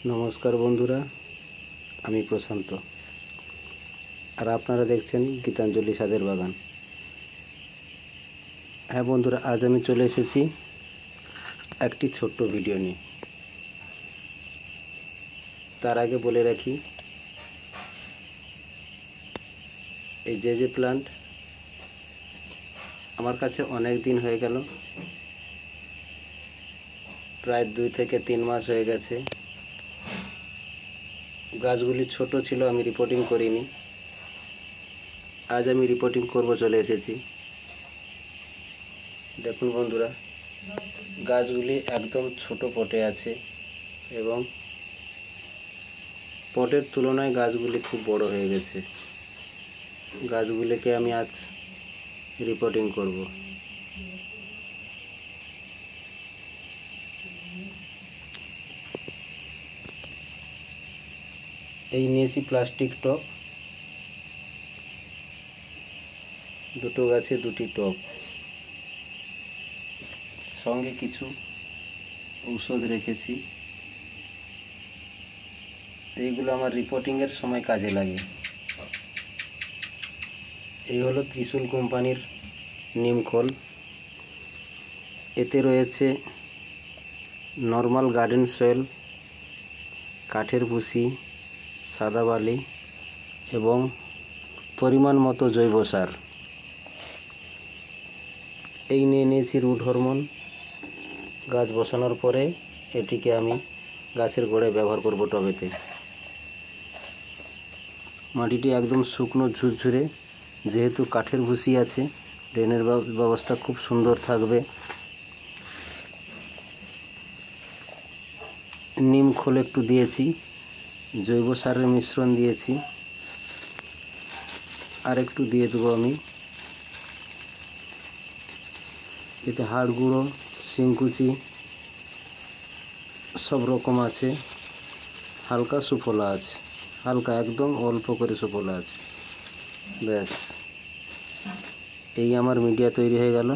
নমস্কার বন্ধুরা, আমি প্রশান্ত আর আপনারা দেখছেন গীতাঞ্জলি ছাদের বাগান। হ্যাঁ বন্ধুরা, আজ আমি চলে এসেছি একটি ছোট্ট ভিডিও নিয়ে। তার আগে বলে রাখি, এই যে প্লান্ট আমার কাছে অনেক দিন হয়ে গেল, প্রায় 2 থেকে 3 মাস হয়ে গেছে। গাছগুলি ছোট ছিল, আমি রিপোর্টিং করিনি। আজ আমি রিপোর্টিং করব চলে এসেছি। দেখুন বন্ধুরা, গাছগুলি একদম ছোট পটে আছে এবং পটের তুলনায় গাছগুলি খুব বড় হয়ে গেছে। গাছগুলিকে আমি আজ রিপোর্টিং করব। এই নিয়েছি প্লাস্টিক টব, দুটো গাছে 2টি টব, সঙ্গে কিছু ঔষধ রেখেছি। এইগুলো আমার রিপোর্টিংয়ের সময় কাজে লাগে। এই হলো ত্রিশূল কোম্পানির নিমখোল। এতে রয়েছে নর্মাল গার্ডেন সয়েল, কাঠের ভুসি, সাদা বালি এবং পরিমাণ মতো জৈব সার। এই নিয়ে নিয়েছি রুট হরমোন। গাছ বসানোর পরে এটিকে আমি গাছের গোড়ায় ব্যবহার করব টবেতে। মাটিটি একদম শুকনো ঝুরঝুরে, যেহেতু কাঠের ভুসি আছে, ড্রেনের ব্যবস্থা খুব সুন্দর থাকবে। নিম খোল একটু দিয়েছি, জৈব সারের মিশ্রণ দিয়েছি, আর একটু দিয়ে দেবো আমি। এতে হাড় গুঁড়ো, শিংকুচি সব রকম আছে। হালকা সুফলা আছে, হালকা একদম অল্প করে সুফলা আছে। ব্যাস, এই আমার মিডিয়া তৈরি হয়ে গেল।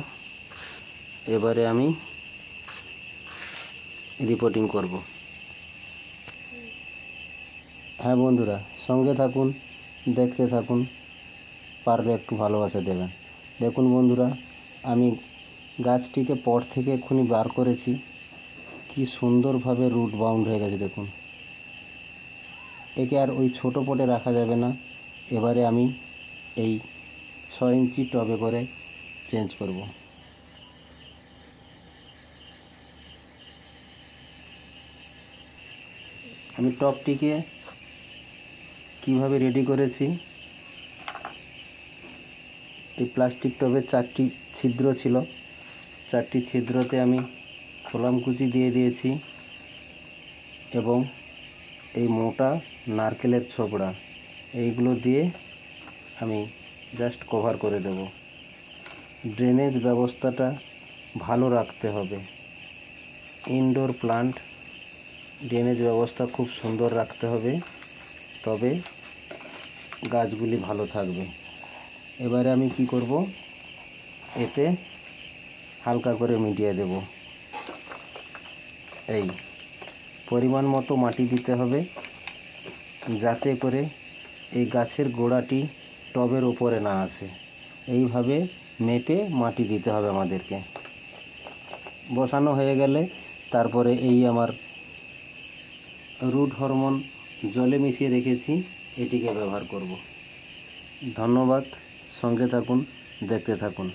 এবারে আমি রিপোর্টিং করব। হ্যাঁ বন্ধুরা, সঙ্গে থাকুন, দেখতে থাকুন, পারলে একটু ভালোবাসা দেবেন। দেখুন বন্ধুরা, আমি গাছটিকে পট থেকে এক্ষুনি বার করেছি। কি সুন্দরভাবে রুট বাউন্ড হয়ে গেছে দেখুন। একে আর ওই ছোট পটে রাখা যাবে না। এবারে আমি এই 6 ইঞ্চি টবে করে চেঞ্জ করব। আমি টবটিকে কিভাবে রেডি করেছি, এই প্লাস্টিক টবে 4টি ছিদ্র ছিল। 4টি ছিদ্রতে আমি খোলাম কুচি দিয়ে দিয়েছি এবং এই মোটা নারকেলের ছোবড়া, এইগুলো দিয়ে আমি জাস্ট কভার করে দেব। ড্রেনেজ ব্যবস্থাটা ভালো রাখতে হবে। ইনডোর প্লান্ট ড্রেনেজ ব্যবস্থা খুব সুন্দর রাখতে হবে, তবে গাছগুলি ভালো থাকবে। এবারে আমি কি করব, এতে হালকা করে মিডিয়ে দেব। এই পরিমাণ মতো মাটি দিতে হবে, যাতে করে এই গাছের গোড়াটি টবের উপরে না আসে। এইভাবে মেপে মাটি দিতে হবে আমাদেরকে। বসানো হয়ে গেলে তারপরে এই আমার রুট হরমোন জলে মিশিয়ে রেখেছি, এটিকে ব্যবহার করব। ধন্যবাদ, সঙ্গে থাকুন, দেখতে থাকুন।